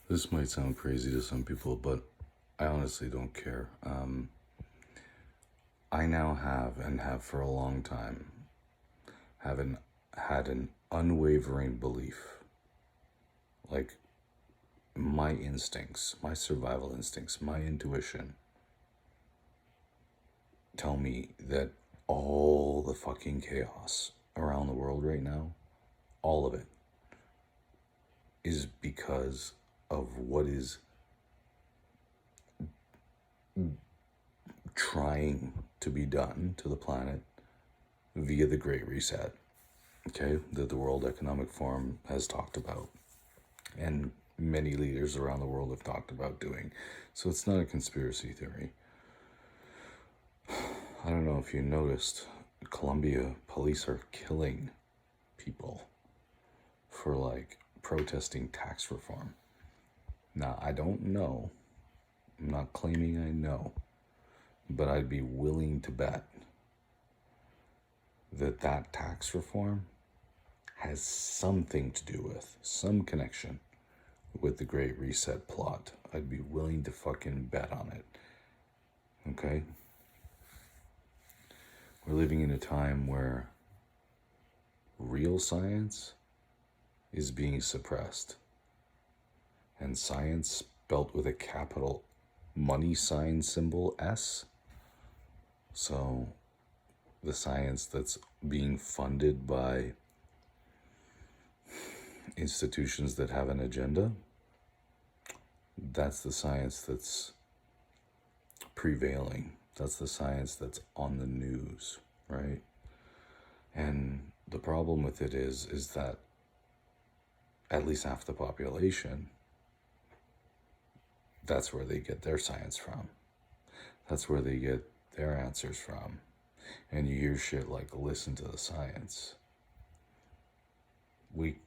This might sound crazy to some people, but I honestly don't care. I now have, and have for a long time, haven't had an unwavering belief. Like my instincts, my survival instincts, my intuition tell me that all the fucking chaos around the world right now, all of it, is because of what is trying to be done to the planet via the Great Reset, okay, that the World Economic Forum has talked about and many leaders around the world have talked about doing. So it's not a conspiracy theory. I don't know if you noticed, Colombia police are killing people for like protesting tax reform. Now, I don't know. I'm not claiming I know, but I'd be willing to bet that that tax reform has something to do with, some connection with the Great Reset plot. I'd be willing to fucking bet on it. Okay? We're living in a time where real science is being suppressed. And science spelt with a capital money sign symbol S. So the science that's being funded by institutions that have an agenda, that's the science that's prevailing. That's the science that's on the news, right? And the problem with it is that at least half the population, that's where they get their science from. That's where they get their answers from. And you hear shit like, listen to the science.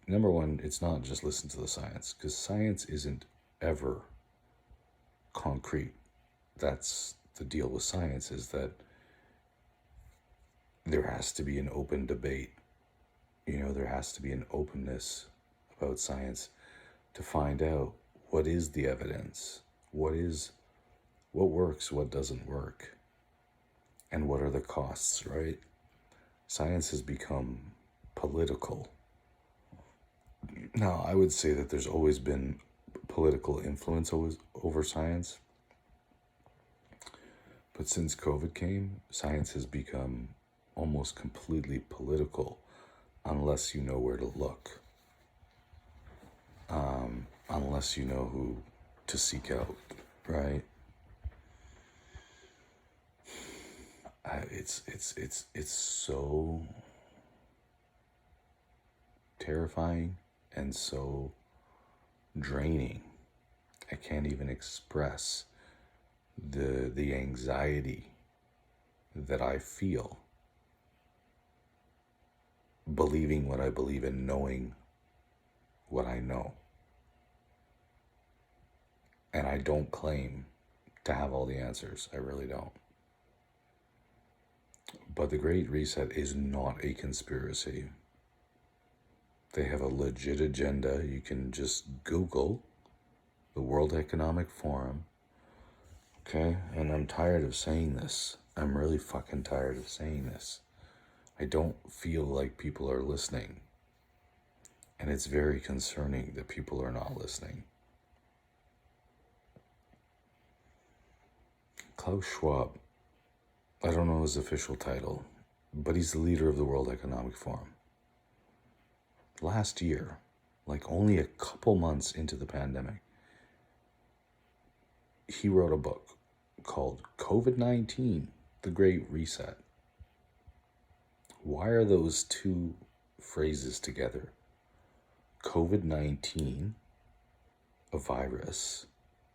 Number one, it's not just listen to the science, because science isn't ever concrete. That's the deal with science, is that there has to be an open debate. There has to be an openness about science to find out what is the evidence, what works, what doesn't work, and what are the costs, right? Science has become political. Now, I would say that there's always been political influence over science. But since COVID came, science has become almost completely political unless you know where to look. Unless you know who to seek out, right? It's so terrifying and so draining. I can't even express the anxiety that I feel believing what I believe and knowing what I know. And I don't claim to have all the answers. I really don't. But the Great Reset is not a conspiracy. They have a legit agenda. You can just Google the World Economic Forum. Okay? And I'm tired of saying this. I'm really fucking tired of saying this. I don't feel like people are listening. And it's very concerning that people are not listening. Klaus Schwab, I don't know his official title, but he's the leader of the World Economic Forum. Last year, like only a couple months into the pandemic, he wrote a book called COVID-19, The Great Reset. Why are those two phrases together? COVID-19, a virus,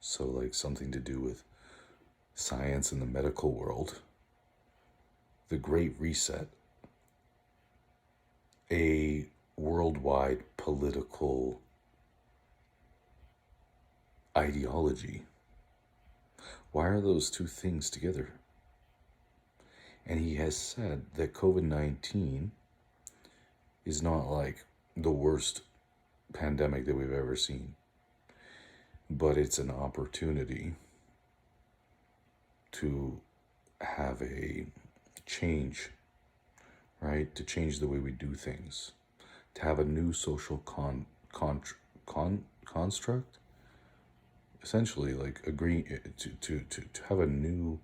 so like something to do with science in the medical world. The Great Reset, a worldwide political ideology. Why are those two things together? And he has said that COVID-19 is not like the worst pandemic that we've ever seen. but it's an opportunity to have a change, right? To change the way we do things, to have a new social construct, essentially, like agree to have a new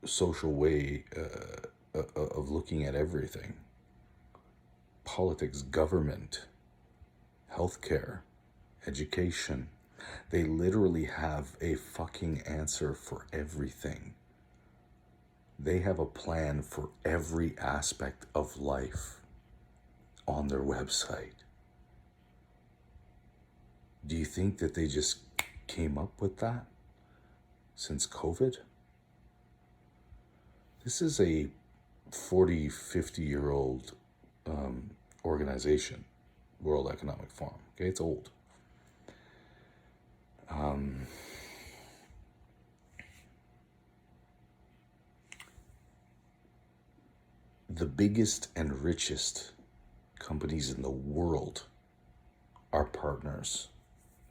social way of looking at everything: politics, government, healthcare, education. They literally have a fucking answer for everything. They have a plan for every aspect of life on their website. Do you think that they just came up with that since COVID? This is a 40, 50-year-old organization, World Economic Forum. Okay, it's old. The biggest and richest companies in the world are partners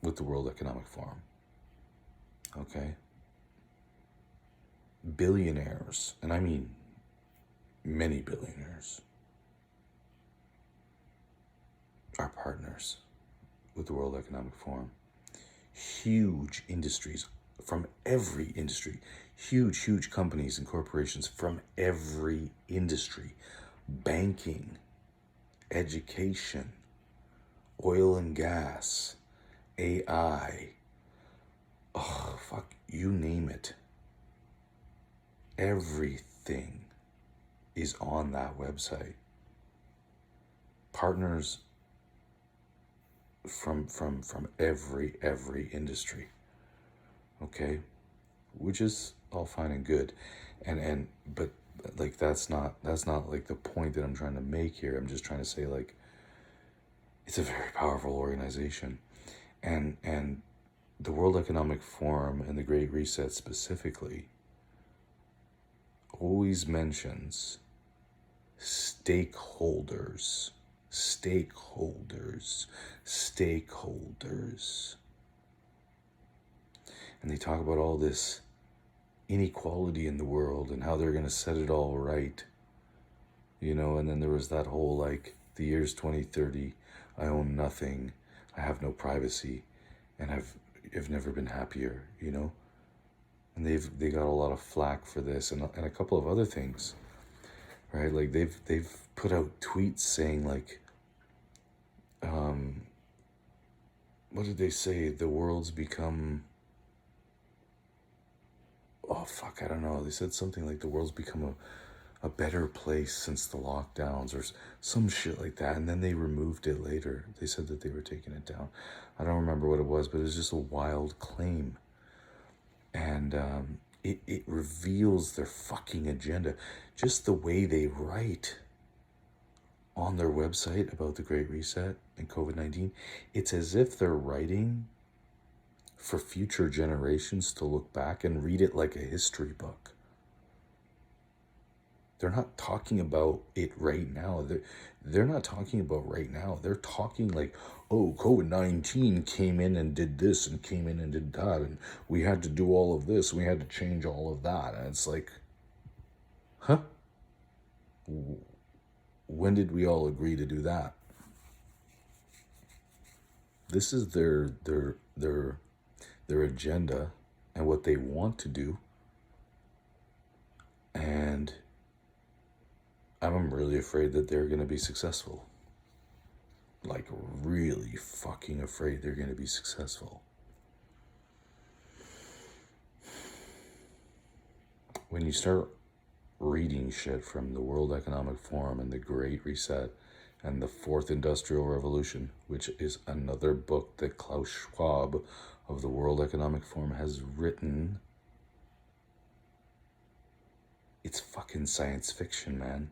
with the World Economic Forum. Okay? Billionaires, and I mean many billionaires, are partners with the World Economic Forum. Huge industries from every industry, huge companies and corporations from every industry: banking, education, oil and gas, AI, oh, fuck, you name it. Everything is on that website. Partners from every industry. Okay? Which is all fine and good. But like that's not like the point that I'm trying to make here. I'm just trying to say, like, it's a very powerful organization. And the World Economic Forum and the Great Reset specifically always mentions stakeholders. And they talk about all this inequality in the world and how they're going to set it all right. You know, and then there was that whole, like, the year's 2030, I own nothing, I have no privacy, and I've never been happier, you know? And they got a lot of flack for this and a couple of other things, right? Like they've put out tweets saying, like, what did they say? The world's become, oh fuck, I don't know. They said something like the world's become a better place since the lockdowns or some shit like that. And then they removed it later. They said that they were taking it down. I don't remember what it was, but it was just a wild claim. And it reveals their fucking agenda. Just the way they write on their website about the Great Reset and COVID-19, it's as if they're writing for future generations to look back and read it like a history book. They're not talking about it right now. They're not talking about right now. They're talking like, oh, COVID-19 came in and did this and came in and did that, and we had to do all of this, and we had to change all of that. And it's like, huh? When did we all agree to do that? This is their agenda and what they want to do. And I'm really afraid that they're going to be successful. Like, really fucking afraid they're going to be successful. When you start reading shit from the World Economic Forum and the Great Reset and the Fourth Industrial Revolution, which is another book that Klaus Schwab of the World Economic Forum has written, it's fucking science fiction, man.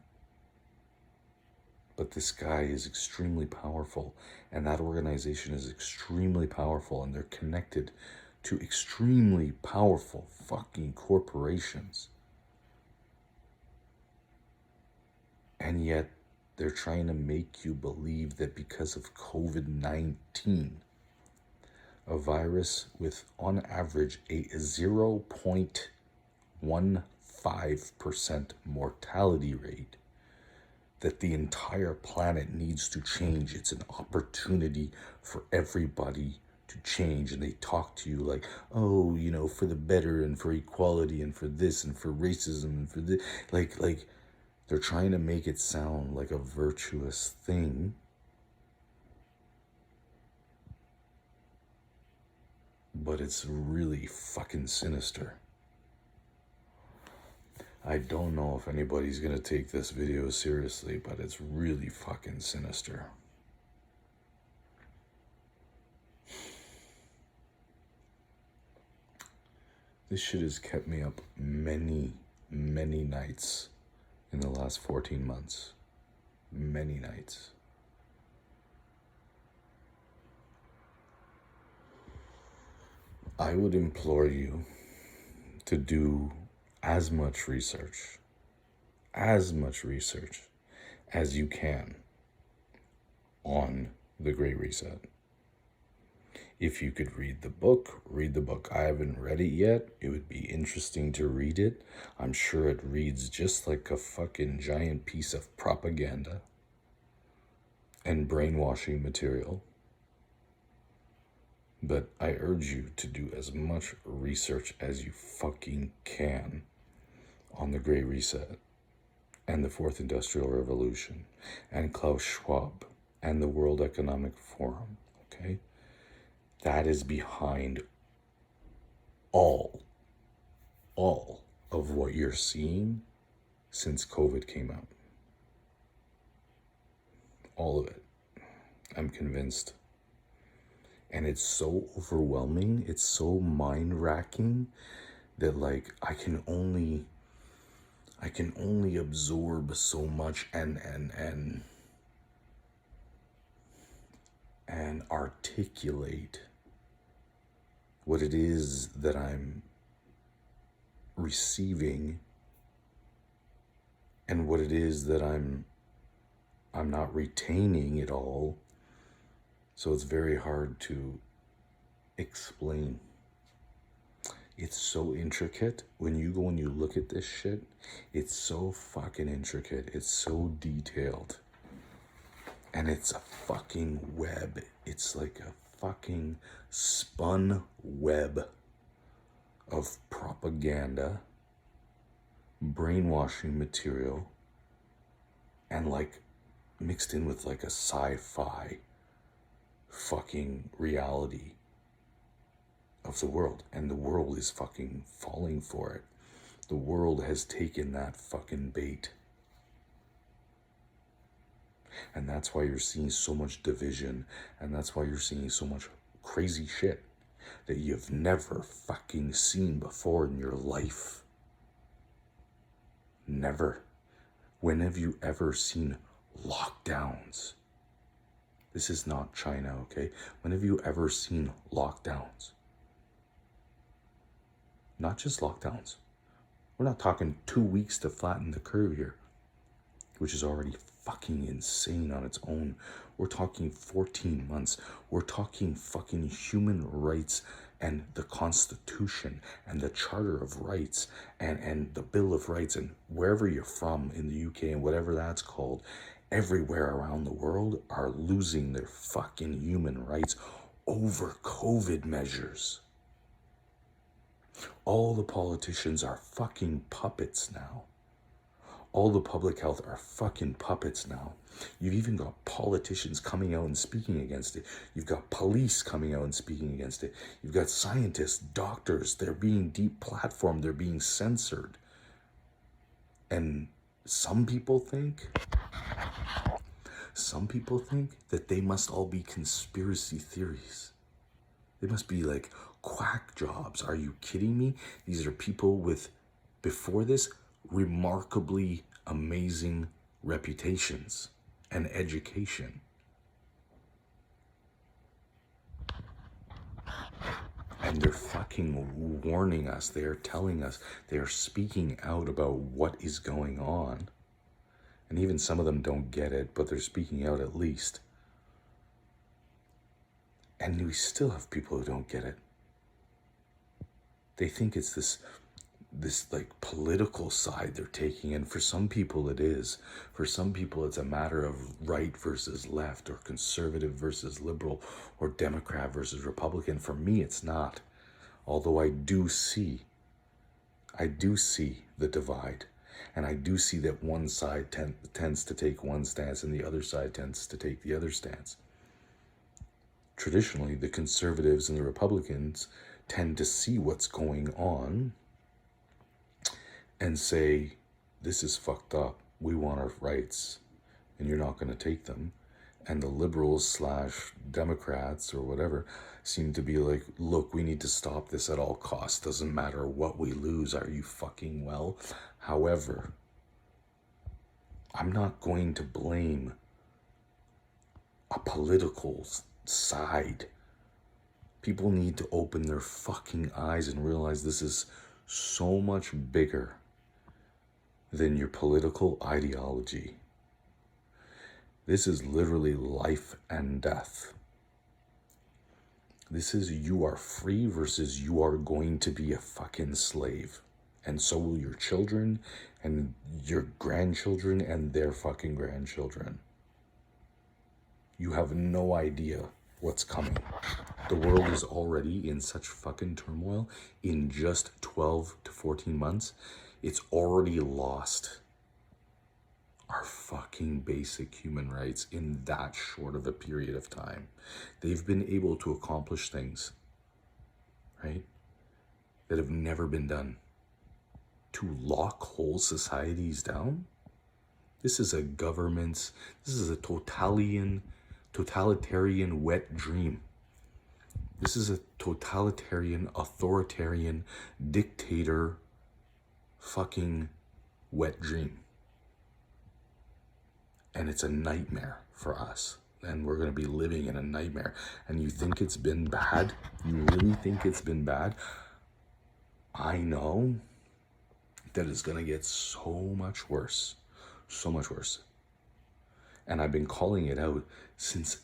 But this guy is extremely powerful, and that organization is extremely powerful, and they're connected to extremely powerful fucking corporations. And yet they're trying to make you believe that because of COVID-19, a virus with, on average, a 0.15% mortality rate, that the entire planet needs to change. It's an opportunity for everybody to change. And they talk to you like, oh, for the better and for equality and for this and for racism and for this. Like they're trying to make it sound like a virtuous thing. But it's really fucking sinister. I don't know if anybody's gonna take this video seriously, but it's really fucking sinister. This shit has kept me up many, many nights in the last 14 months. Many nights. I would implore you to do as much research as you can on the Great Reset. If you could read the book, read the book. I haven't read it yet. It would be interesting to read it. I'm sure it reads just like a fucking giant piece of propaganda and brainwashing material. But I urge you to do as much research as you fucking can on the Great Reset and the Fourth Industrial Revolution and Klaus Schwab and the World Economic Forum, okay? That is behind all of what you're seeing since COVID came out. All of it. I'm convinced. And it's so overwhelming, it's so mind-racking that like I can only absorb so much and articulate what it is that I'm receiving and what it is that I'm not retaining it all. So it's very hard to explain. It's so intricate. When you go and you look at this shit, it's so fucking intricate. It's so detailed. And it's a fucking web. It's like a fucking spun web of propaganda, brainwashing material, and like mixed in with like a sci-fi fucking reality of the world. And the world is fucking falling for it. The world has taken that fucking bait. And that's why you're seeing so much division. And that's why you're seeing so much crazy shit that you've never fucking seen before in your life. Never. When have you ever seen lockdowns? This is not China, okay? When have you ever seen lockdowns? Not just lockdowns. We're not talking 2 weeks to flatten the curve here, which is already fucking insane on its own. We're talking 14 months. We're talking fucking human rights and the Constitution and the Charter of Rights and the Bill of Rights, and wherever you're from in the UK and whatever that's called, everywhere around the world are losing their fucking human rights over COVID measures. All the politicians are fucking puppets now. All the public health are fucking puppets now. You've even got politicians coming out and speaking against it. You've got police coming out and speaking against it. You've got scientists, doctors, they're being deplatformed, they're being censored. And some people think that they must all be conspiracy theories. They must be like quack jobs. Are you kidding me? These are people with, before this, remarkably amazing reputations and education. And they're fucking warning us. They are telling us. They are speaking out about what is going on. And even some of them don't get it, but they're speaking out at least. And we still have people who don't get it. They think it's this like political side they're taking, and for some people it is. For some people it's a matter of right versus left, or conservative versus liberal, or Democrat versus Republican. For me it's not. Although I do see the divide, and I do see that one side tends to take one stance and the other side tends to take the other stance. Traditionally, the conservatives and the Republicans tend to see what's going on and say, this is fucked up. We want our rights, and you're not going to take them. And the liberals / Democrats or whatever seem to be like, look, we need to stop this at all costs. Doesn't matter what we lose. Are you fucking well? However, I'm not going to blame a political side. People need to open their fucking eyes and realize this is so much bigger than your political ideology. This is literally life and death. This is you are free versus you are going to be a fucking slave. And so will your children and your grandchildren and their fucking grandchildren. You have no idea what's coming. The world is already in such fucking turmoil. In just 12 to 14 months, it's already lost our fucking basic human rights in that short of a period of time. They've been able to accomplish things, right, that have never been done. To lock whole societies down? This is a totalitarian wet dream. This is a totalitarian, authoritarian, dictator fucking wet dream. And it's a nightmare for us. And we're going to be living in a nightmare. And you think it's been bad? You really think it's been bad? I know that it's going to get so much worse. So much worse. And I've been calling it out since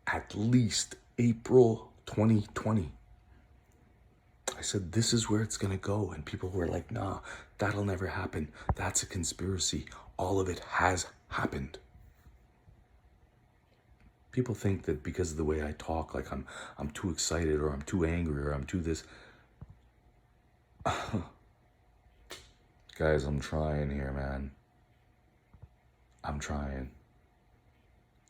at least April 2020. I said, this is where it's going to go. And people were like, nah, that'll never happen. That's a conspiracy. All of it has happened. People think that because of the way I talk, like I'm too excited or I'm too angry or I'm too this. Guys, I'm trying here, man. I'm trying.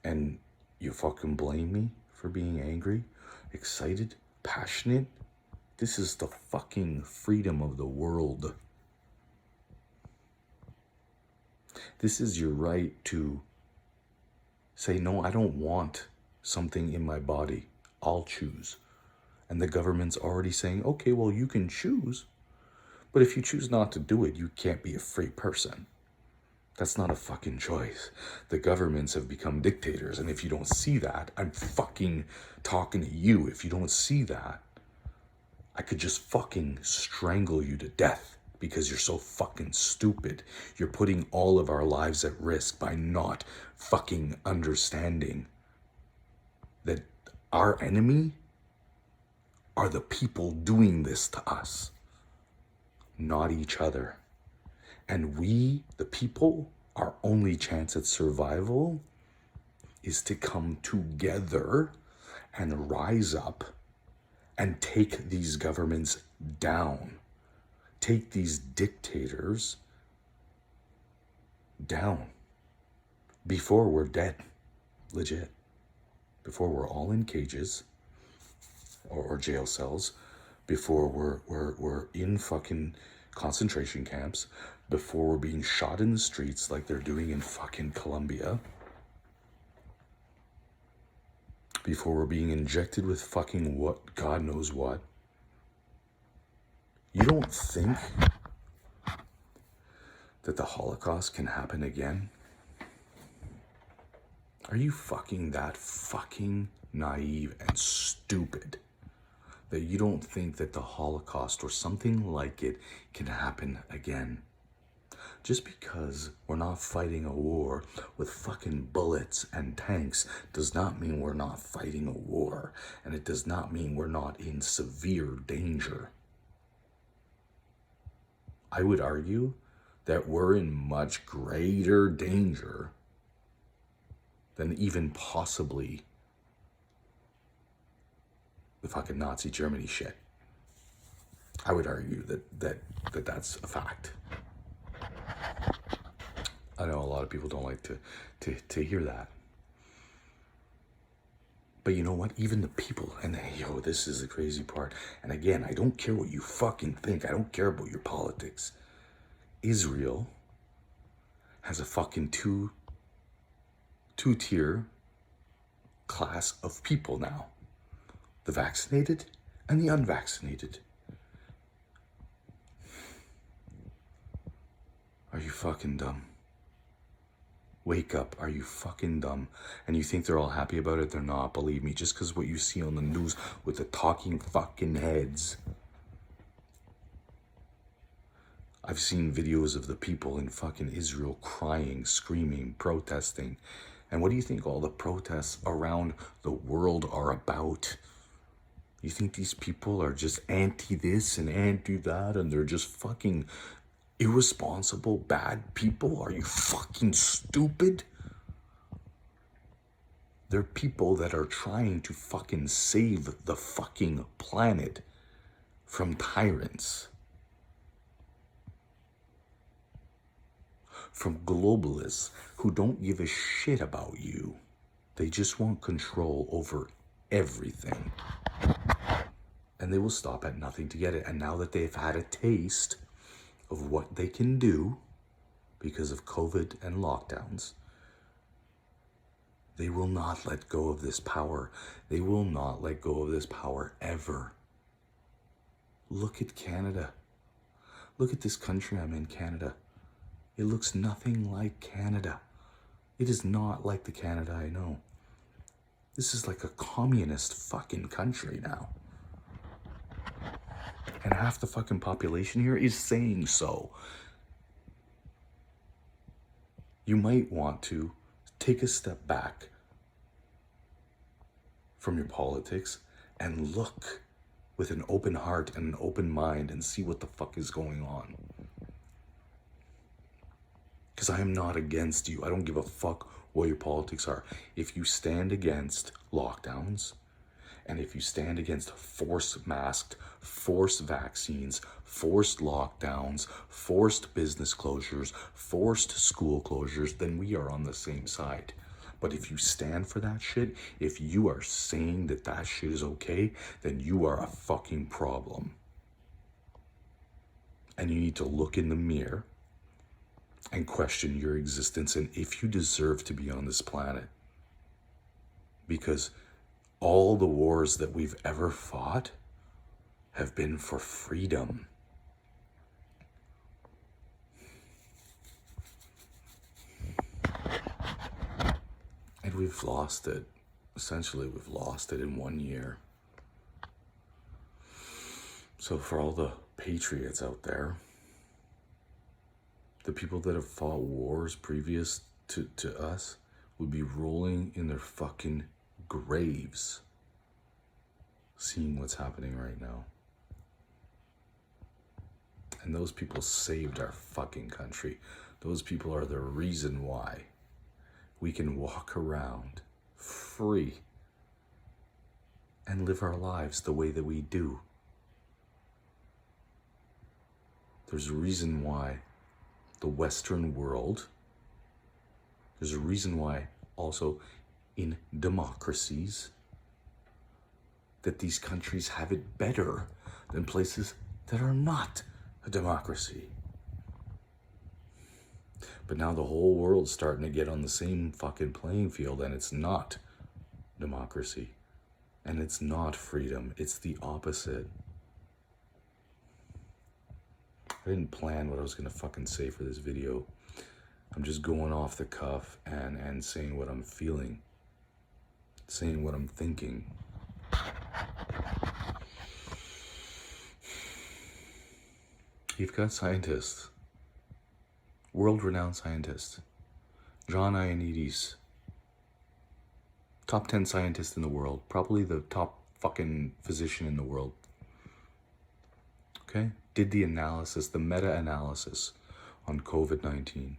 And you fucking blame me for being angry, excited, passionate? This is the fucking freedom of the world. This is your right to say, no, I don't want something in my body. I'll choose. And the government's already saying, okay, well, you can choose. But if you choose not to do it, you can't be a free person. That's not a fucking choice. The governments have become dictators. And if you don't see that, I'm fucking talking to you. If you don't see that, I could just fucking strangle you to death because you're so fucking stupid. You're putting all of our lives at risk by not fucking understanding that our enemy are the people doing this to us, not each other. And we, the people, our only chance at survival is to come together and rise up and take these governments down. Take these dictators down before we're dead, legit. Before we're all in cages or jail cells, before we're in fucking concentration camps, before we're being shot in the streets like they're doing in fucking Colombia, before we're being injected with fucking what, God knows what. You don't think that the Holocaust can happen again? Are you fucking that fucking naive and stupid that you don't think that the Holocaust or something like it can happen again? Just because we're not fighting a war with fucking bullets and tanks does not mean we're not fighting a war. And it does not mean we're not in severe danger. I would argue that we're in much greater danger than even possibly the fucking Nazi Germany shit. I would argue that that's a fact. I know a lot of people don't like to hear that. But you know what? Even the people, and this is the crazy part. And again, I don't care what you fucking think. I don't care about your politics. Israel has a fucking two-tier class of people now. The vaccinated and the unvaccinated. Are you fucking dumb? Wake up. Are you fucking dumb? And you think they're all happy about it? They're not, believe me. Just because what you see on the news with the talking fucking heads. I've seen videos of the people in fucking Israel crying, screaming, protesting. And what do you think all the protests around the world are about? You think these people are just anti this and anti that and they're just fucking irresponsible, bad people? Are you fucking stupid? They're people that are trying to fucking save the fucking planet from tyrants. From globalists who don't give a shit about you. They just want control over everything. And they will stop at nothing to get it. And now that they've had a taste of what they can do because of COVID and lockdowns, they will not let go of this power. They will not let go of this power ever. Look at Canada. Look at this country I'm in, Canada. It looks nothing like Canada. It is not like the Canada I know. This is like a communist fucking country now. And half the fucking population here is saying so. You might want to take a step back from your politics and look with an open heart and an open mind and see what the fuck is going on. Because I am not against you. I don't give a fuck what your politics are. If you stand against lockdowns, and if you stand against forced masked, forced vaccines, forced lockdowns, forced business closures, forced school closures, then we are on the same side. But if you stand for that shit, if you are saying that that shit is okay, then you are a fucking problem. And you need to look in the mirror and question your existence and if you deserve to be on this planet. Because all the wars that we've ever fought have been for freedom. And we've lost it. Essentially, we've lost it in 1 year. So for all the patriots out there, the people that have fought wars previous to us would be rolling in their fucking graves seeing what's happening right now. And those people saved our fucking country. Those people are the reason why we can walk around free and live our lives the way that we do. There's a reason why the Western world, there's a reason why also in democracies that these countries have it better than places that are not a democracy. But now the whole world's starting to get on the same fucking playing field, and it's not democracy. And it's not freedom. It's the opposite. I didn't plan what I was gonna fucking say for this video. I'm just going off the cuff and saying what I'm feeling. Saying what I'm thinking. You've got scientists world-renowned scientist, John Ioannidis, top 10 scientist in the world, probably the top fucking physician in the world, okay, did the analysis, the meta-analysis on COVID-19,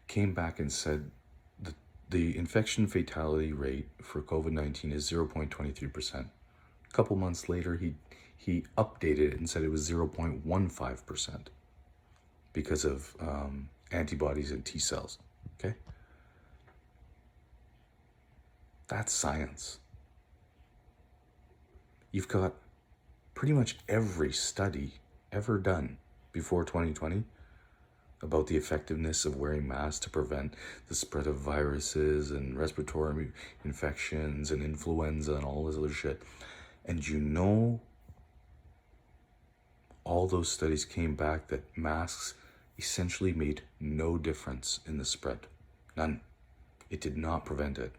came back and said the infection fatality rate for COVID-19 is 0.23%. A couple months later, he updated it and said it was 0.15% because of antibodies and T cells, okay? That's science. You've got pretty much every study ever done before 2020 about the effectiveness of wearing masks to prevent the spread of viruses and respiratory infections and influenza and all this other shit. And you know, all those studies came back that masks essentially made no difference in the spread. None. It did not prevent it.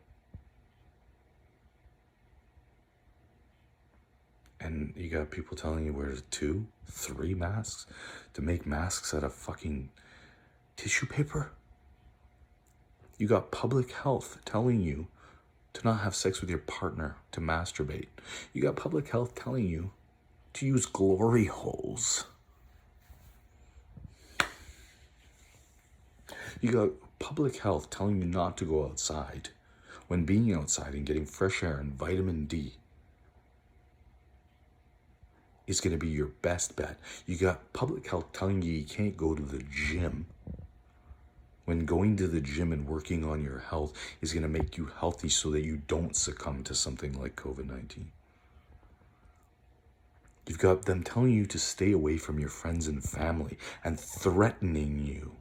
And you got people telling you wear 2, 3 masks to make masks out of fucking tissue paper. You got public health telling you to not have sex with your partner, to masturbate. You got public health telling you to use glory holes. You got public health telling you not to go outside when being outside and getting fresh air and vitamin D is going to be your best bet. You got public health telling you you can't go to the gym when going to the gym and working on your health is going to make you healthy so that you don't succumb to something like COVID-19. You've got them telling you to stay away from your friends and family and threatening you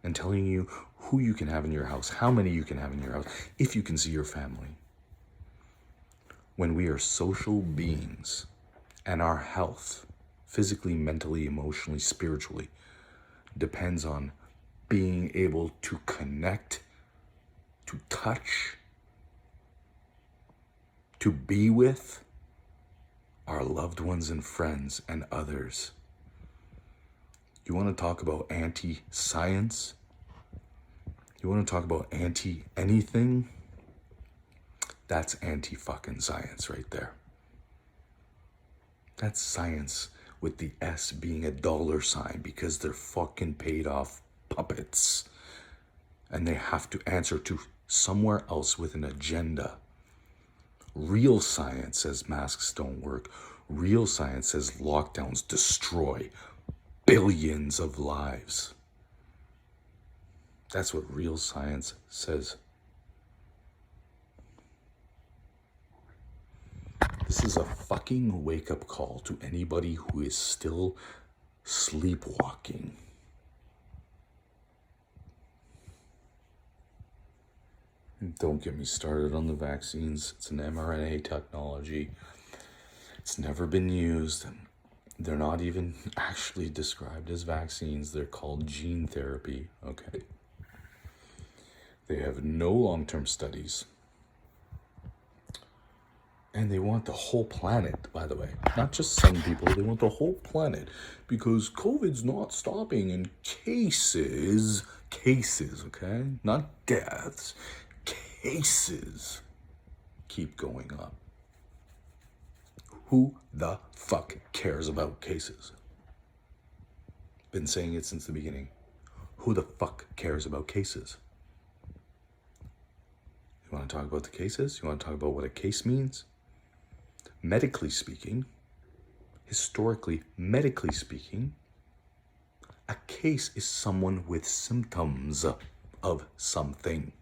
and telling you who you can have in your house, how many you can have in your house, if you can see your family. When we are social beings and our health, physically, mentally, emotionally, spiritually, depends on being able to connect, to touch, to be with our loved ones and friends and others. You want to talk about anti-science? You want to talk about anti-anything? That's anti-fucking science right there. That's science with the S being a $sign because they're fucking paid off puppets and they have to answer to somewhere else with an agenda. Real science says masks don't work. Real science says lockdowns destroy billions of lives. That's what real science says. This is a fucking wake-up call to anybody who is still sleepwalking. Don't get me started on the vaccines. It's an mRNA technology. It's never been used. They're not even actually described as vaccines. They're called gene therapy, okay? They have no long-term studies. And they want the whole planet, by the way. Not just some people, they want the whole planet. Because COVID's not stopping and cases, okay? Not deaths. Cases keep going up. Who the fuck cares about cases? Been saying it since the beginning. Who the fuck cares about cases? You want to talk about the cases? You want to talk about what a case means? Medically speaking, historically, medically speaking, a case is someone with symptoms of something.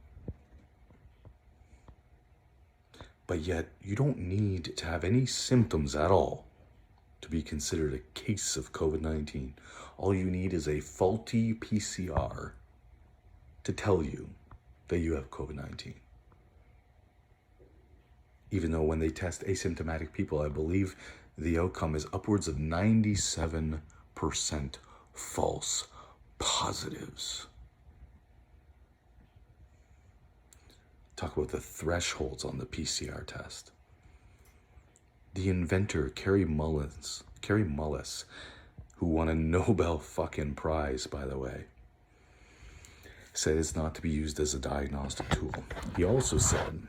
But yet, you don't need to have any symptoms at all to be considered a case of COVID-19. All you need is a faulty PCR to tell you that you have COVID-19. Even though when they test asymptomatic people, I believe the outcome is upwards of 97% false positives. Talk about the thresholds on the PCR test. The inventor, Carrie Mullis, who won a Nobel fucking Prize, by the way, said it's not to be used as a diagnostic tool. He also said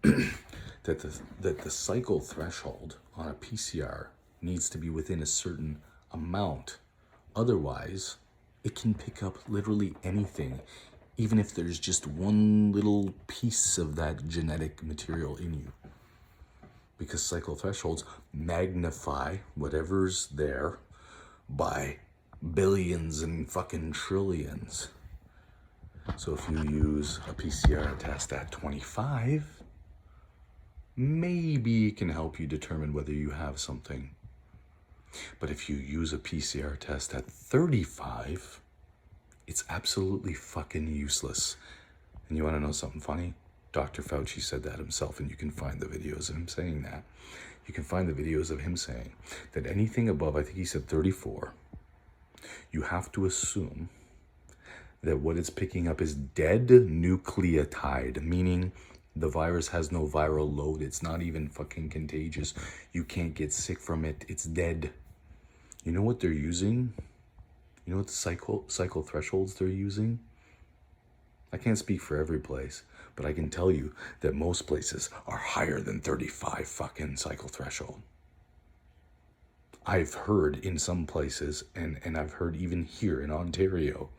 that the cycle threshold on a PCR needs to be within a certain amount. Otherwise, it can pick up literally anything, even if there's just one little piece of that genetic material in you. Because cycle thresholds magnify whatever's there by billions and fucking trillions. So if you use a PCR test at 25, maybe it can help you determine whether you have something. But if you use a PCR test at 35, it's absolutely fucking useless. And you want to know something funny? Dr. Fauci said that himself, and you can find the videos of him saying that. You can find the videos of him saying that anything above, I think he said 34, you have to assume that what it's picking up is dead nucleotide, meaning the virus has no viral load. It's not even fucking contagious. You can't get sick from it. It's dead. You know what they're using? You know what the cycle thresholds they're using? I can't speak for every place, but I can tell you that most places are higher than 35 fucking cycle threshold. I've heard in some places, and I've heard even here in Ontario,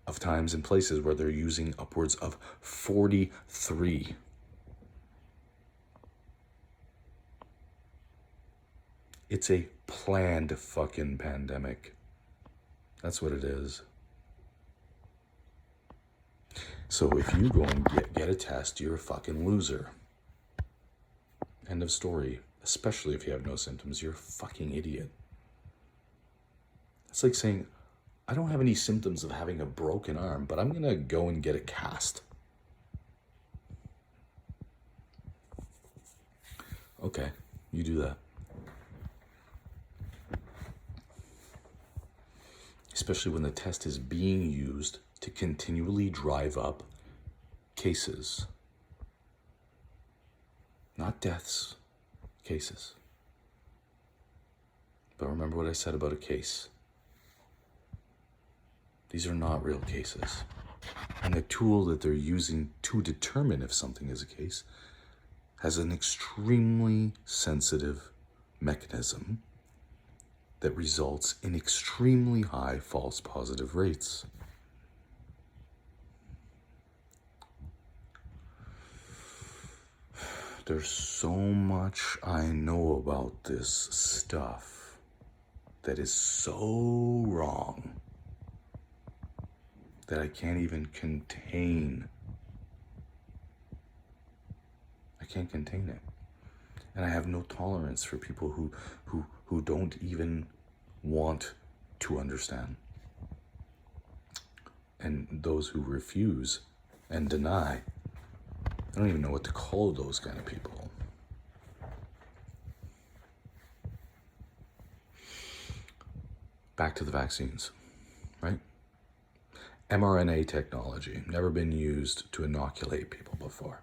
of times and places where they're using upwards of 43. It's a planned fucking pandemic. That's what it is. So if you go and get a test, you're a fucking loser. End of story. Especially if you have no symptoms, you're a fucking idiot. It's like saying, I don't have any symptoms of having a broken arm, but I'm going to go and get a cast. Okay, you do that. Especially when the test is being used to continually drive up cases. Not deaths, cases. But remember what I said about a case. These are not real cases. And the tool that they're using to determine if something is a case has an extremely sensitive mechanism that results in extremely high false positive rates. There's so much I know about this stuff that is so wrong that I can't even contain. I can't contain it. And I have no tolerance for people who don't even want to understand. And those who refuse and deny. I don't even know what to call those kind of people. Back to the vaccines, right? mRNA technology, never been used to inoculate people before.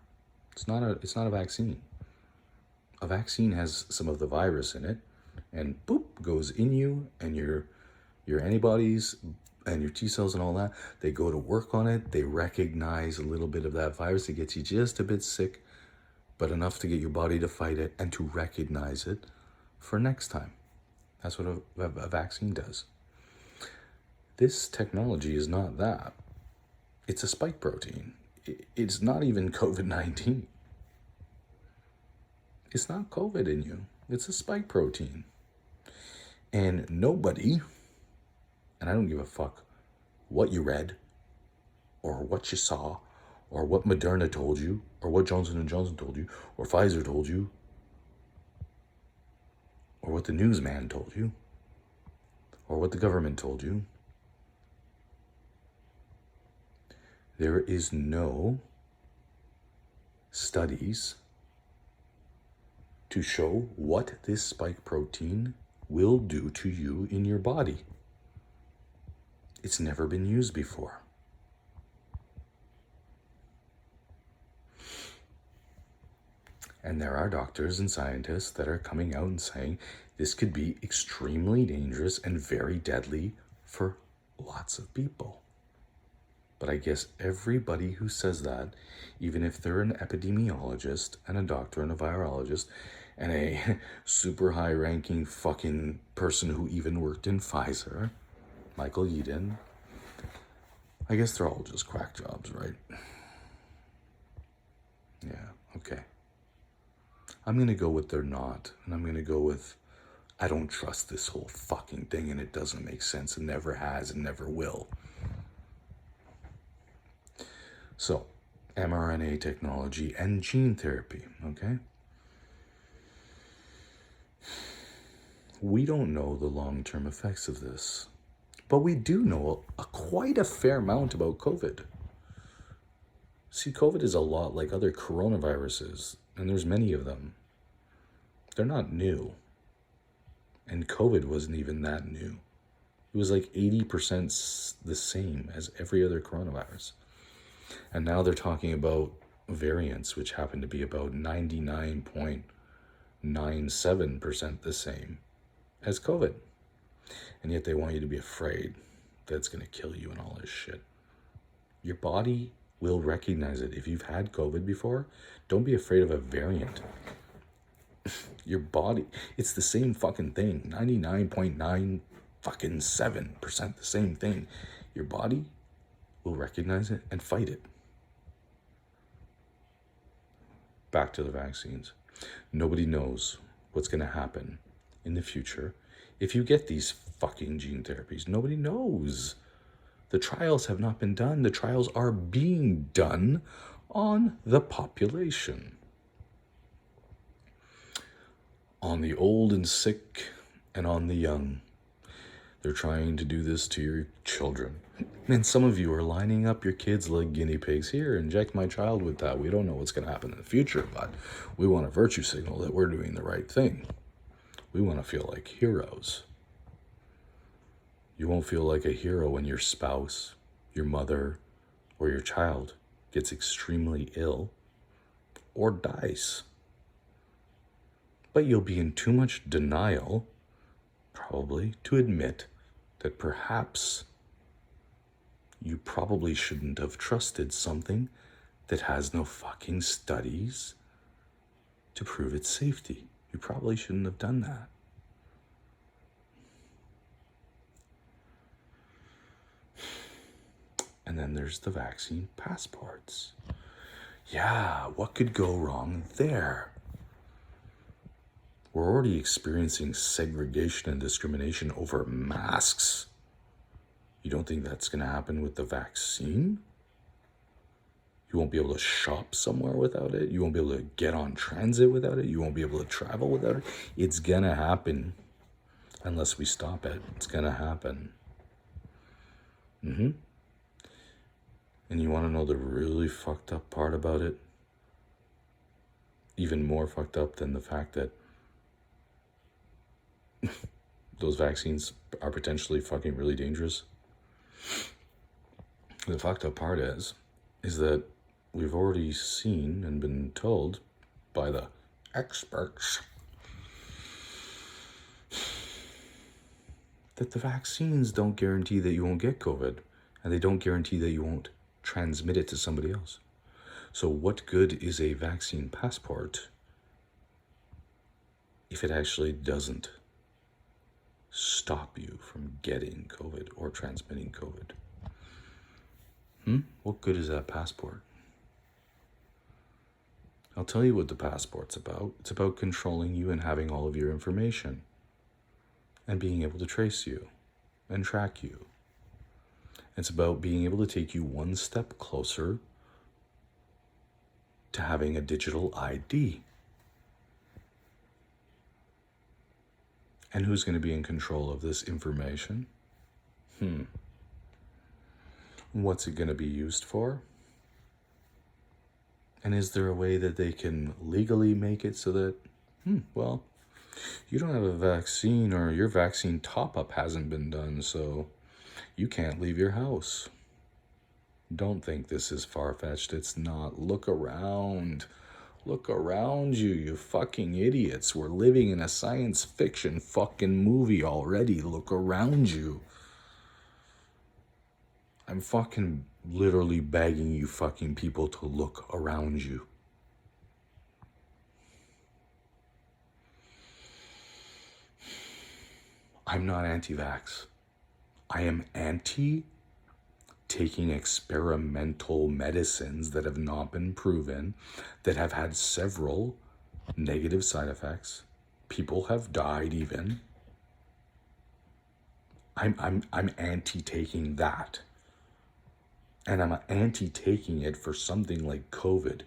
It's not a vaccine. A vaccine has some of the virus in it, and boop, goes in you, and your antibodies and your T cells and all that, they go to work on it. They recognize a little bit of that virus. It gets you just a bit sick, but enough to get your body to fight it and to recognize it for next time. That's what a vaccine does. This technology is not that. It's a spike protein. It's not even COVID-19. It's not COVID in you. It's a spike protein. And nobody, and I don't give a fuck what you read, or what you saw, or what Moderna told you, or what Johnson & Johnson told you, or Pfizer told you, or what the newsman told you, or what the government told you. There is no studies to show what this spike protein will do to you in your body. It's never been used before. And there are doctors and scientists that are coming out and saying this could be extremely dangerous and very deadly for lots of people. But I guess everybody who says that, even if they're an epidemiologist and a doctor and a virologist and a super high ranking fucking person who even worked in Pfizer, Michael Yeadon, I guess they're all just quack jobs, right? Yeah, okay. I'm going to go with they're not. And I'm going to go with I don't trust this whole fucking thing and it doesn't make sense and never has and never will. So, mRNA technology and gene therapy, okay? We don't know the long-term effects of this, but we do know quite a fair amount about COVID. See, COVID is a lot like other coronaviruses, and there's many of them. They're not new. And COVID wasn't even that new. It was like 80% the same as every other coronavirus. And now they're talking about variants, which happen to be about 99.97% the same as COVID. And yet they want you to be afraid that it's going to kill you and all this shit. Your body will recognize it. If you've had COVID before, don't be afraid of a variant. Your body, it's the same fucking thing. 99.9% the same thing. Your body will recognize it and fight it. Back to the vaccines. Nobody knows what's going to happen in the future if you get these fucking gene therapies. Nobody knows. The trials have not been done. The trials are being done on the population. On the old and sick and on the young. They're trying to do this to your children. And some of you are lining up your kids like guinea pigs. Here, inject my child with that. We don't know what's going to happen in the future, but we want a virtue signal that we're doing the right thing. We want to feel like heroes. You won't feel like a hero when your spouse, your mother, or your child gets extremely ill or dies. But you'll be in too much denial, probably, to admit that perhaps you probably shouldn't have trusted something that has no fucking studies to prove its safety. You probably shouldn't have done that. And then there's the vaccine passports. Yeah, what could go wrong there? We're already experiencing segregation and discrimination over masks. You don't think that's going to happen with the vaccine? You won't be able to shop somewhere without it. You won't be able to get on transit without it. You won't be able to travel without it. It's going to happen unless we stop it. It's going to happen. And you want to know the really fucked up part about it? Even more fucked up than the fact that those vaccines are potentially fucking really dangerous. The fucked up part is that we've already seen and been told by the experts that the vaccines don't guarantee that you won't get COVID, and they don't guarantee that you won't transmit it to somebody else. So what good is a vaccine passport if it actually doesn't stop you from getting COVID or transmitting COVID? What good is that passport? I'll tell you what the passport's about. It's about controlling you and having all of your information and being able to trace you and track you. It's about being able to take you one step closer to having a digital ID. And who's going to be in control of this information? What's it going to be used for? And is there a way that they can legally make it so that, well, you don't have a vaccine or your vaccine top-up hasn't been done, so you can't leave your house. Don't think this is far-fetched. It's not. Look around. Look around you, you fucking idiots. We're living in a science fiction fucking movie already. Look around you. I'm fucking literally begging you fucking people to look around you. I'm not anti-vax. I am anti taking experimental medicines that have not been proven, that have had several negative side effects. People have died even. I'm anti-taking that. And I'm anti-taking it for something like COVID,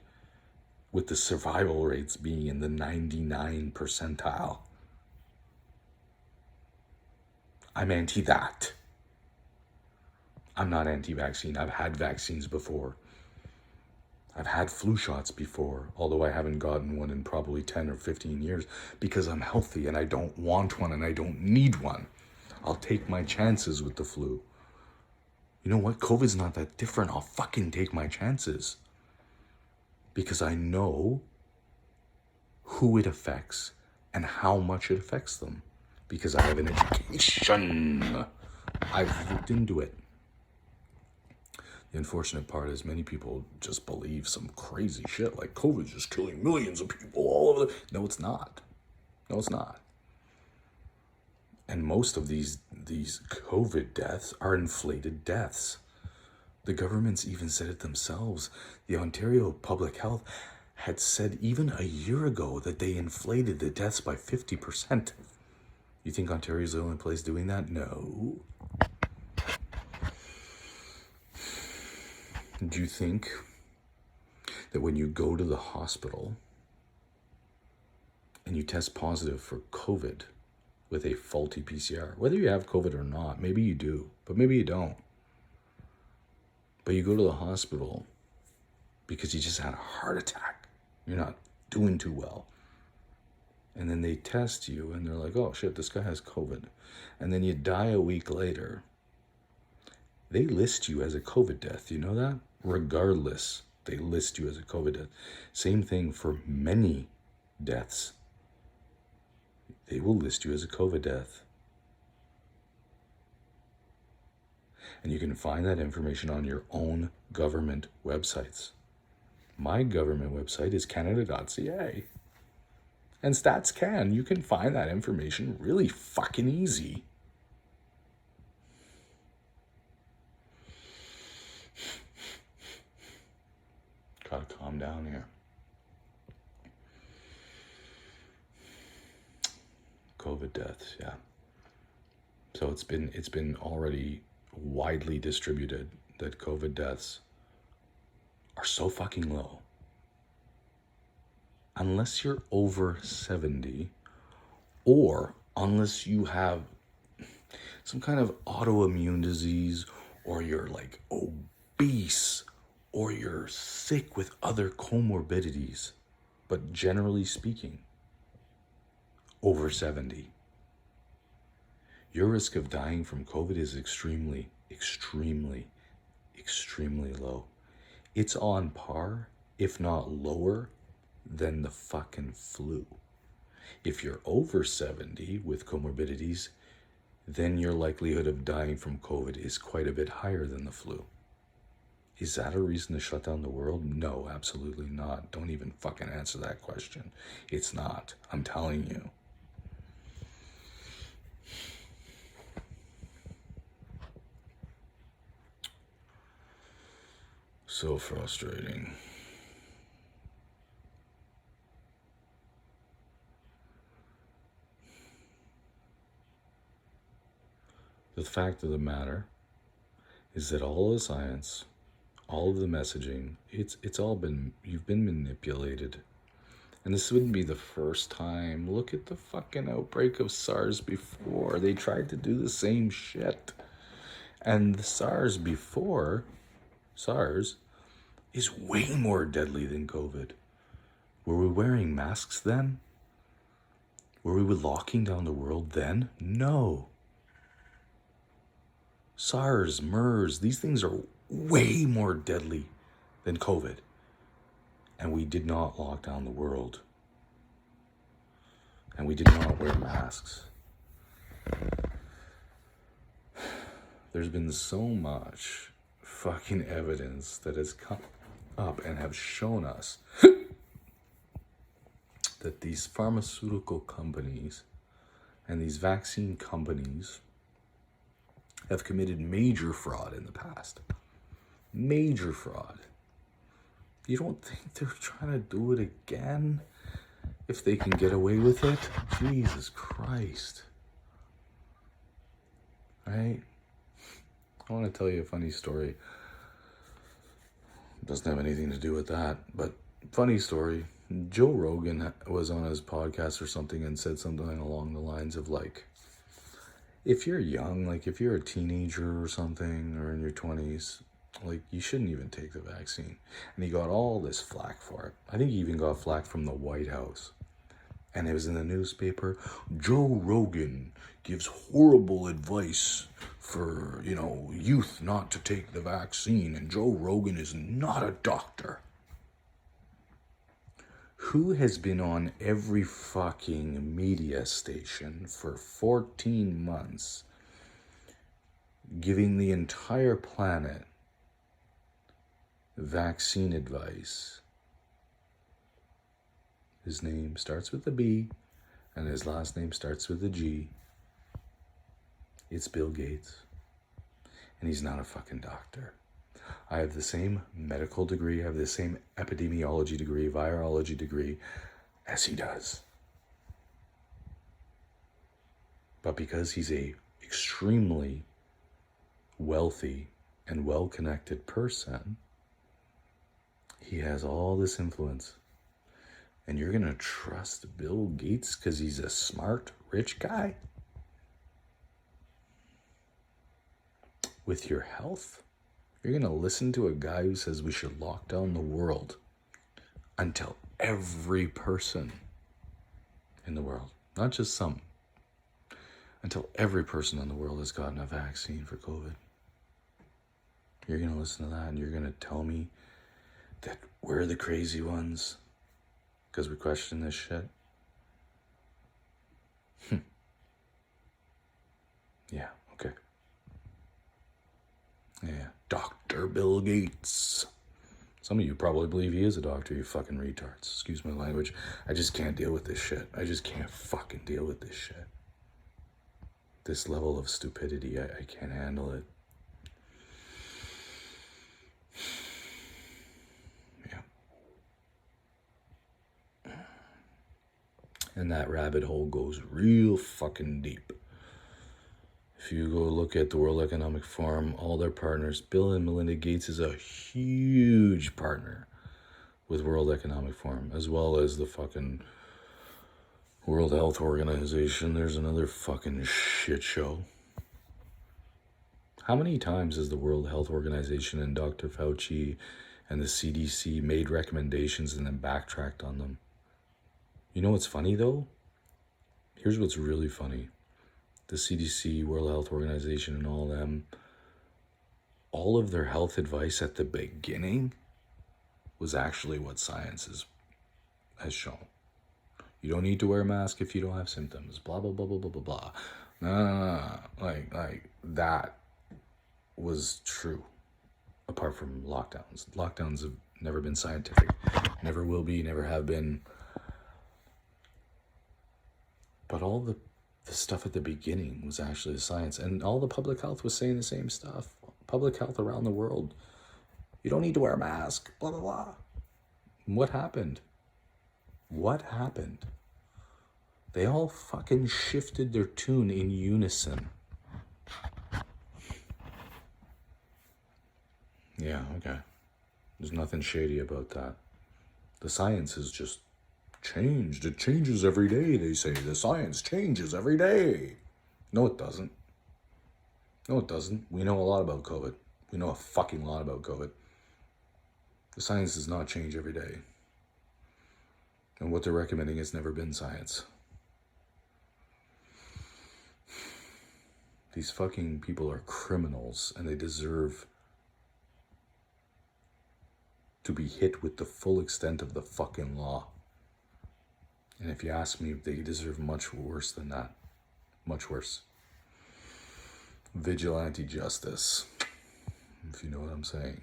with the survival rates being in the 99 percentile. I'm anti that. I'm not anti-vaccine. I've had vaccines before. I've had flu shots before, although I haven't gotten one in probably 10 or 15 years because I'm healthy and I don't want one and I don't need one. I'll take my chances with the flu. You know what? COVID's not that different. I'll fucking take my chances because I know who it affects and how much it affects them because I have an education. I've looked into it. The unfortunate part is many people just believe some crazy shit like COVID's just killing millions of people all over the... No, it's not. No, it's not. And most of these COVID deaths are inflated deaths. The government's even said it themselves. The Ontario Public Health had said even a year ago that they inflated the deaths by 50%. You think Ontario's the only place doing that? No. Do you think that when you go to the hospital and you test positive for COVID with a faulty PCR, whether you have COVID or not, maybe you do, but maybe you don't, but you go to the hospital because you just had a heart attack, you're not doing too well, and then they test you and they're like, oh shit, this guy has COVID, and then you die a week later, they list you as a COVID death. You know that? Regardless, they list you as a COVID death. Same thing for many deaths. They will list you as a COVID death. And you can find that information on your own government websites. My government website is canada.ca. And StatsCan, you can find that information really fucking easy. Gotta calm down here. COVID deaths, yeah. So it's been already widely distributed that COVID deaths are so fucking low. Unless you're over 70, or unless you have some kind of autoimmune disease, or you're like obese, or you're sick with other comorbidities, but generally speaking, over 70. Your risk of dying from COVID is extremely, extremely, extremely low. It's on par, if not lower, than the fucking flu. If you're over 70 with comorbidities, then your likelihood of dying from COVID is quite a bit higher than the flu. Is that a reason to shut down the world? No, absolutely not. Don't even fucking answer that question. It's not. I'm telling you. So frustrating. The fact of the matter is that all the science, all of the messaging, it's all been, you've been manipulated. And this wouldn't be the first time. Look at the fucking outbreak of SARS before. They tried to do the same shit. And the SARS before, SARS, is way more deadly than COVID. Were we wearing masks then? Were we locking down the world then? No. SARS, MERS, these things are way more deadly than COVID. And we did not lock down the world. And we did not wear masks. There's been so much fucking evidence that has come up and have shown us that these pharmaceutical companies and these vaccine companies have committed major fraud in the past. Major fraud. You don't think they're trying to do it again? If they can get away with it? Jesus Christ. Right? I want to tell you a funny story. It doesn't have anything to do with that, but funny story. Joe Rogan was on his podcast or something and said something along the lines of like, if you're young, like if you're a teenager or something, or in your 20s, like you shouldn't even take the vaccine. And he got all this flack for it. I think he even got flack from the White House. And it was in the newspaper. Joe Rogan gives horrible advice for, youth not to take the vaccine. And Joe Rogan is not a doctor. Who has been on every fucking media station for 14 months giving the entire planet vaccine advice? His name starts with a B and his last name starts with a G. It's Bill Gates. And he's not a fucking doctor. I have the same medical degree, I have the same epidemiology degree, virology degree as he does. But because he's a extremely wealthy and well-connected person, he has all this influence. And you're going to trust Bill Gates because he's a smart, rich guy? With your health? You're going to listen to a guy who says we should lock down the world until every person in the world, not just some, until every person in the world has gotten a vaccine for COVID. You're going to listen to that and you're going to tell me that we're the crazy ones because we question this shit? Yeah, okay. Yeah, Dr. Bill Gates. Some of you probably believe he is a doctor, you fucking retards. Excuse my language. I just can't deal with this shit. I just can't fucking deal with this shit. This level of stupidity, I can't handle it. Yeah. And that rabbit hole goes real fucking deep. If you go look at the World Economic Forum, all their partners, Bill and Melinda Gates is a huge partner with World Economic Forum, as well as the fucking World Health Organization. There's another fucking shit show. How many times has the World Health Organization and Dr. Fauci and the CDC made recommendations and then backtracked on them? You know what's funny though? Here's what's really funny. The CDC, World Health Organization, and all them, all of their health advice at the beginning was actually what science has shown. You don't need to wear a mask if you don't have symptoms, blah, blah, blah, blah, blah, blah, blah. No. Like that was true, apart from lockdowns. Lockdowns have never been scientific, never will be, never have been. But all the stuff at the beginning was actually the science, and all the public health was saying the same stuff. Public health around the world. You don't need to wear a mask, blah, blah, blah. What happened? What happened? They all fucking shifted their tune in unison. Yeah, okay. There's nothing shady about that. The science has just changed. It changes every day, they say. The science changes every day. No, it doesn't. No, it doesn't. We know a lot about COVID. We know a fucking lot about COVID. The science does not change every day. And what they're recommending has never been science. These fucking people are criminals and they deserve to be hit with the full extent of the fucking law. And if you ask me, they deserve much worse than that. Much worse. Vigilante justice, if you know what I'm saying.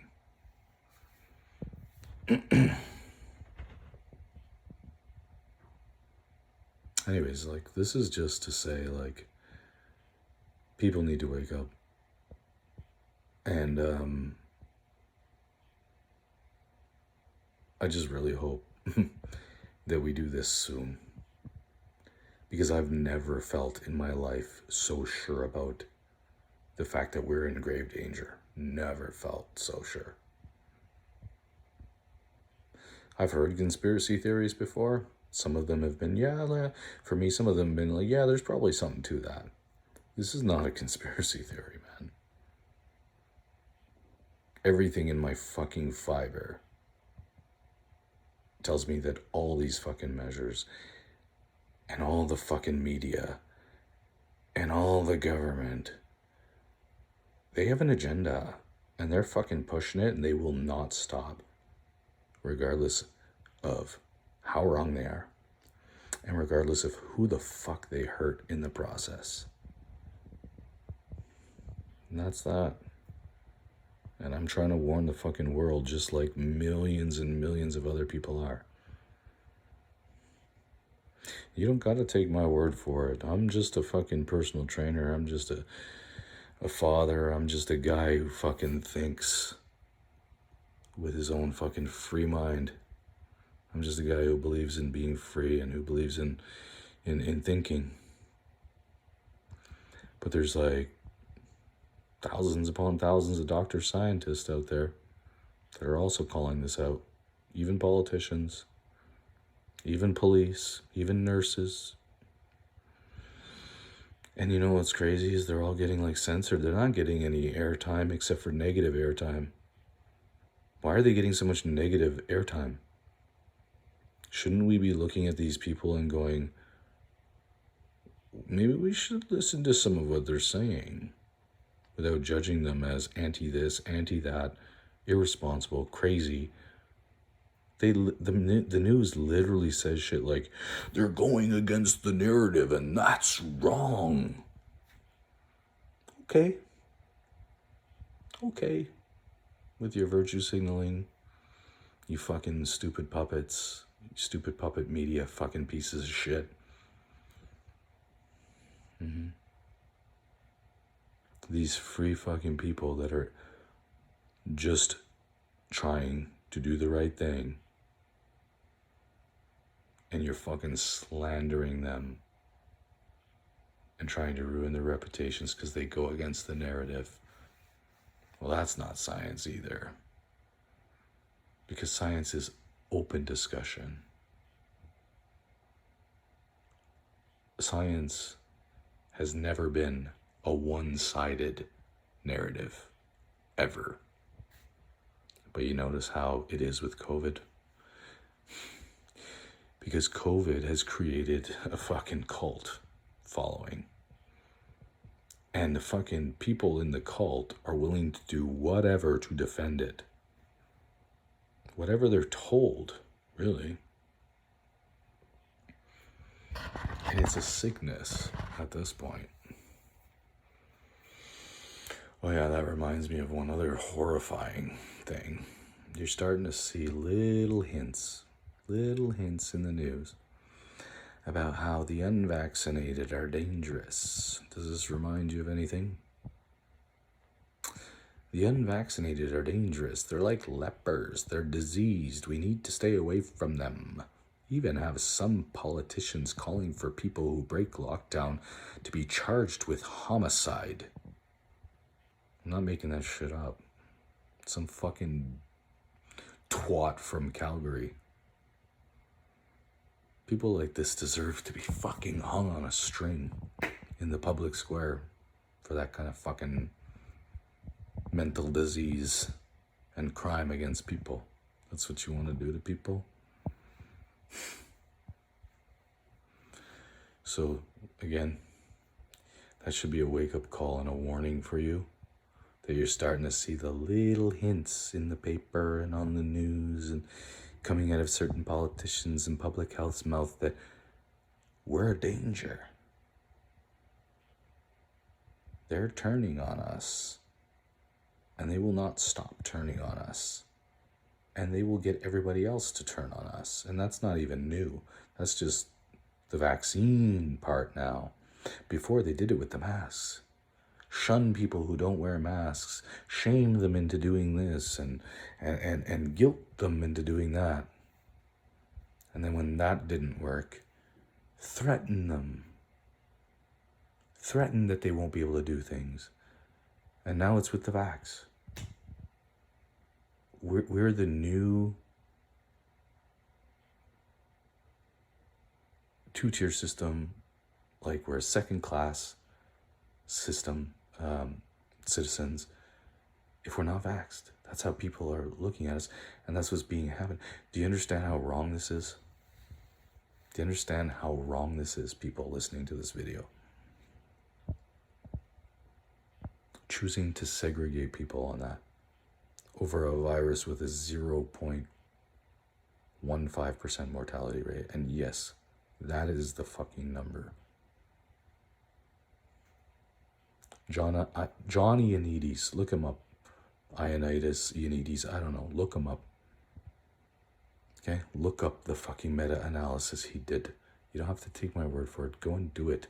Anyways, like, this is just to say, like, people need to wake up. And I just really hope that we do this soon. Because I've never felt in my life so sure about the fact that we're in grave danger. Never felt so sure. I've heard conspiracy theories before. Some of them have been, for me, some of them have been like, yeah, there's probably something to that. This is not a conspiracy theory, man. Everything in my fucking fiber tells me that all these fucking measures and all the fucking media and all the government, they have an agenda and they're fucking pushing it and they will not stop, regardless of how wrong they are and regardless of who the fuck they hurt in the process. And that's that. And I'm trying to warn the fucking world just like millions and millions of other people are. You don't gotta take my word for it. I'm just a fucking personal trainer. I'm just a father. I'm just a guy who fucking thinks with his own fucking free mind. I'm just a guy who believes in being free and who believes in thinking. But there's like thousands upon thousands of doctor scientists out there that are also calling this out. Even politicians, even police, even nurses. And you know what's crazy is they're all getting like censored. They're not getting any airtime except for negative airtime. Why are they getting so much negative airtime? Shouldn't we be looking at these people and going, maybe we should listen to some of what they're saying without judging them as anti-this, anti-that, irresponsible, crazy. The news literally says shit like, they're going against the narrative and that's wrong. Okay. With your virtue signaling, you fucking stupid puppets, stupid puppet media fucking pieces of shit. These free fucking people that are just trying to do the right thing, and you're fucking slandering them and trying to ruin their reputations because they go against the narrative. Well, that's not science either. Because science is open discussion. Science has never been a one-sided narrative, ever. But you notice how it is with COVID? Because COVID has created a fucking cult following. And the fucking people in the cult are willing to do whatever to defend it. Whatever they're told, really. And it's a sickness at this point. Oh yeah, that reminds me of one other horrifying thing. You're starting to see little hints in the news about how the unvaccinated are dangerous. Does this remind you of anything? The unvaccinated are dangerous. They're like lepers. They're diseased. We need to stay away from them. Even have some politicians calling for people who break lockdown to be charged with homicide. I'm not making that shit up. Some fucking twat from Calgary. People like this deserve to be fucking hung on a string in the public square for that kind of fucking mental disease and crime against people. That's what you want to do to people? So, again, that should be a wake-up call and a warning for you that you're starting to see the little hints in the paper and on the news and coming out of certain politicians and public health's mouth that we're a danger. They're turning on us, and they will not stop turning on us. And they will get everybody else to turn on us. And that's not even new. That's just the vaccine part now. Before, they did it with the masks. Shun people who don't wear masks. Shame them into doing this and guilt them into doing that. And then when that didn't work, threaten them. Threaten that they won't be able to do things. And now it's with the vax. We're the new two-tier system, like we're a second-class system, citizens, if we're not vaxxed. That's how people are looking at us, and that's what's being happened. Do you understand how wrong this is? Do you understand how wrong this is, people listening to this video? Choosing to segregate people on that over a virus with a 0.15% mortality rate. And yes, that is the fucking number. Johnny Ioannidis, look him up. Ioannidis, I don't know, look him up. Okay, look up the fucking meta-analysis he did. You don't have to take my word for it. Go and do it.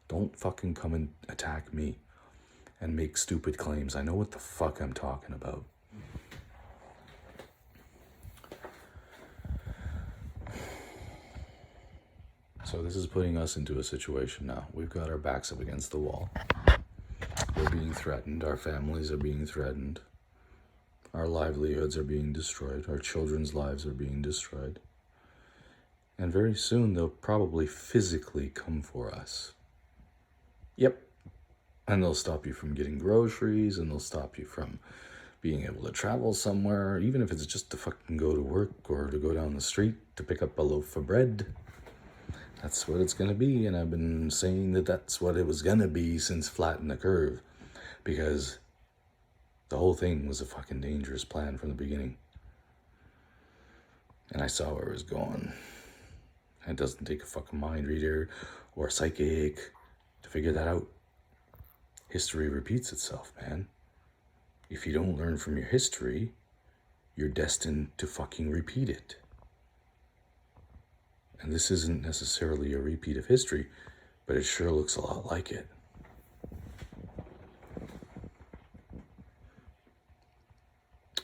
Don't fucking come and attack me and make stupid claims. I know what the fuck I'm talking about. So this is putting us into a situation now. We've got our backs up against the wall. We're being threatened. Our families are being threatened. Our livelihoods are being destroyed. Our children's lives are being destroyed. And very soon they'll probably physically come for us. Yep. And they'll stop you from getting groceries, and they'll stop you from being able to travel somewhere, even if it's just to fucking go to work or to go down the street to pick up a loaf of bread. That's what it's going to be, and I've been saying that that's what it was going to be since Flatten the Curve, because the whole thing was a fucking dangerous plan from the beginning. And I saw where it was going. It doesn't take a fucking mind reader or a psychic to figure that out. History repeats itself, man. If you don't learn from your history, you're destined to fucking repeat it. And this isn't necessarily a repeat of history, but it sure looks a lot like it.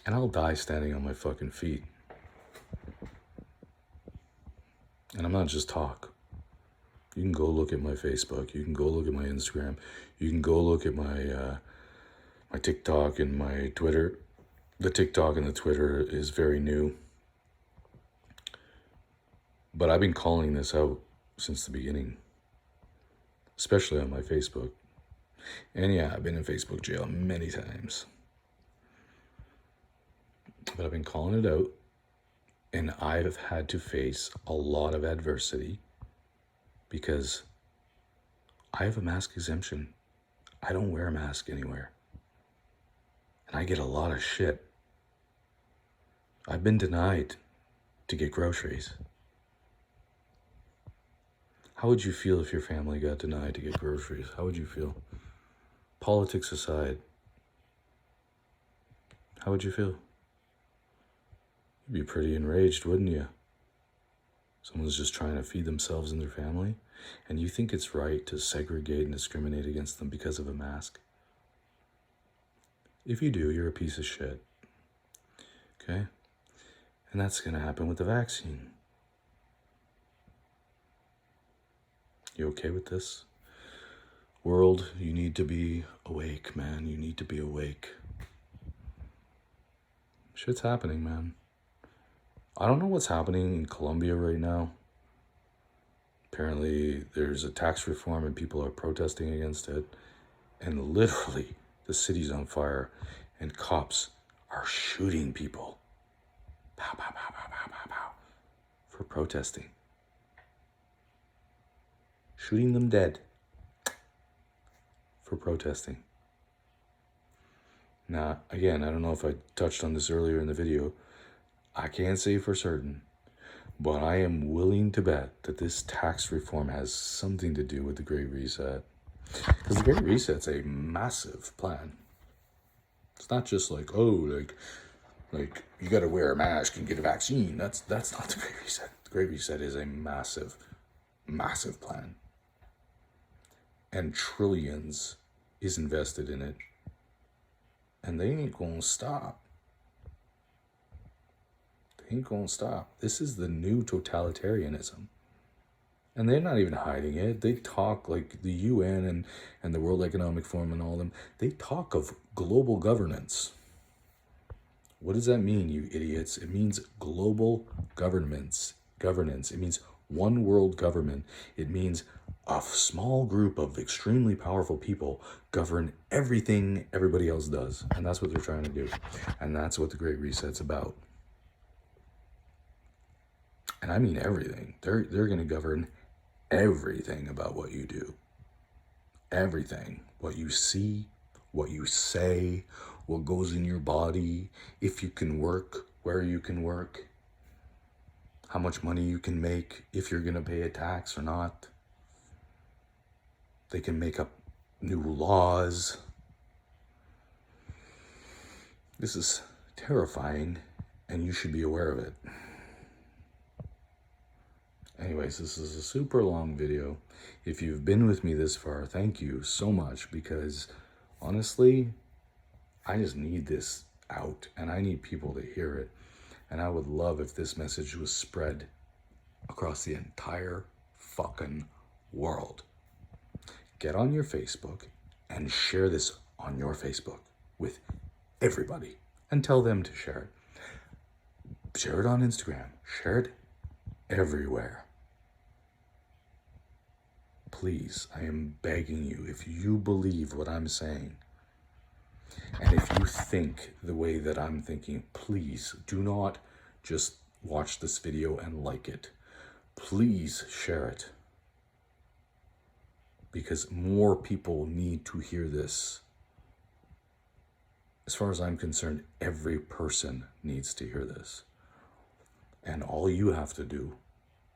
And I'll die standing on my fucking feet. And I'm not just talk. You can go look at my Facebook. You can go look at my Instagram. You can go look at my my TikTok and my Twitter. The TikTok and the Twitter is very new. But I've been calling this out since the beginning, especially on my Facebook. And yeah, I've been in Facebook jail many times. But I've been calling it out, and I've had to face a lot of adversity because I have a mask exemption. I don't wear a mask anywhere. And I get a lot of shit. I've been denied to get groceries. How would you feel if your family got denied to get groceries? How would you feel? Politics aside, how would you feel? You'd be pretty enraged, wouldn't you? Someone's just trying to feed themselves and their family, and you think it's right to segregate and discriminate against them because of a mask? If you do, you're a piece of shit. Okay? And that's going to happen with the vaccine. You okay with this? World, you need to be awake, man. You need to be awake. Shit's happening, man. I don't know what's happening in Colombia right now. Apparently, there's a tax reform and people are protesting against it. And literally, the city's on fire and cops are shooting people. Pow, pow, pow, pow, pow, pow, pow. For protesting. Shooting them dead for protesting. Now, again, I don't know if I touched on this earlier in the video. I can't say for certain, but I am willing to bet that this tax reform has something to do with the Great Reset. Because the Great Reset's a massive plan. It's not just like, oh, like you got to wear a mask and get a vaccine. That's not the Great Reset. The Great Reset is a massive, massive plan. And trillions is invested in it. And they ain't gonna stop. They ain't gonna stop. This is the new totalitarianism. And they're not even hiding it. They talk like the UN and the World Economic Forum and all of them. They talk of global governance. What does that mean, you idiots? It means global governance. It means one world government. It means a small group of extremely powerful people govern everything everybody else does. And that's what they're trying to do. And that's what the Great Reset's about. And I mean everything. They're going to govern everything about what you do. Everything. What you see, what you say, what goes in your body, if you can work, where you can work, how much money you can make, if you're going to pay a tax or not. They can make up new laws. This is terrifying, and you should be aware of it. Anyways, this is a super long video. If you've been with me this far, thank you so much, because honestly, I just need this out, and I need people to hear it. And I would love if this message was spread across the entire fucking world. Get on your Facebook and share this on your Facebook with everybody and tell them to share it. Share it on Instagram. Share it everywhere. Please, I am begging you, if you believe what I'm saying, and if you think the way that I'm thinking, please do not just watch this video and like it. Please share it. Because more people need to hear this. As far as I'm concerned, every person needs to hear this. And all you have to do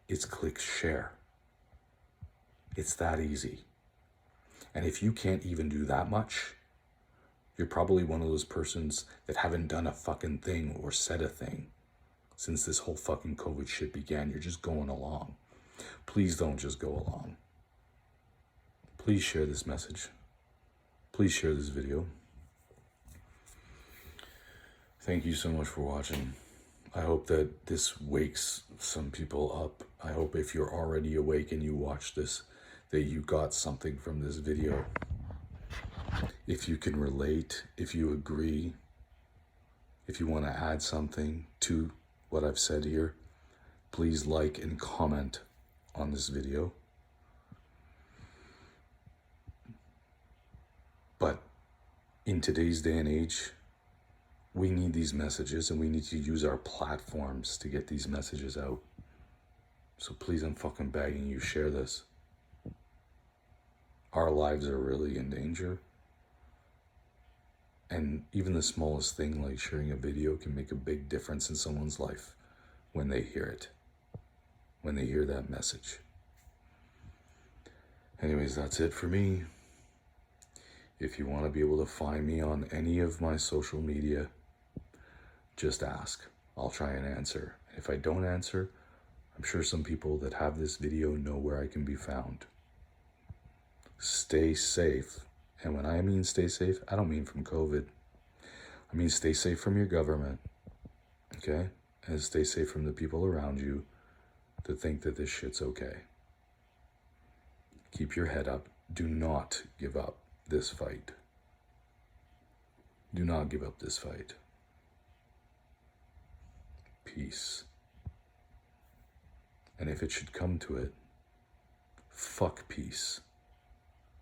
is click share. It's that easy. And if you can't even do that much, you're probably one of those persons that haven't done a fucking thing or said a thing since this whole fucking COVID shit began. You're just going along. Please don't just go along. Please share this message. Please share this video. Thank you so much for watching. I hope that this wakes some people up. I hope if you're already awake and you watch this, that you got something from this video. If you can relate, if you agree, if you want to add something to what I've said here, please like and comment on this video. But in today's day and age, we need these messages, and we need to use our platforms to get these messages out. So please, I'm fucking begging you, share this. Our lives are really in danger. And even the smallest thing like sharing a video can make a big difference in someone's life when they hear it, when they hear that message. Anyways, that's it for me. If you want to be able to find me on any of my social media, just ask. I'll try and answer. If I don't answer, I'm sure some people that have this video know where I can be found. Stay safe. And when I mean stay safe, I don't mean from COVID. I mean stay safe from your government, okay? And stay safe from the people around you that think that this shit's okay. Keep your head up. Do not give up this fight. Do not give up this fight. Peace. And if it should come to it, fuck peace.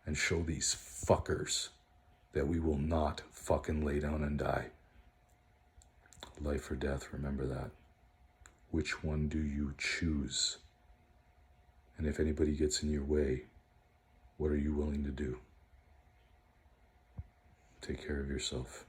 And show these fuckers that we will not fucking lay down and die. Life or death, remember that. Which one do you choose? And if anybody gets in your way, what are you willing to do? Take care of yourself.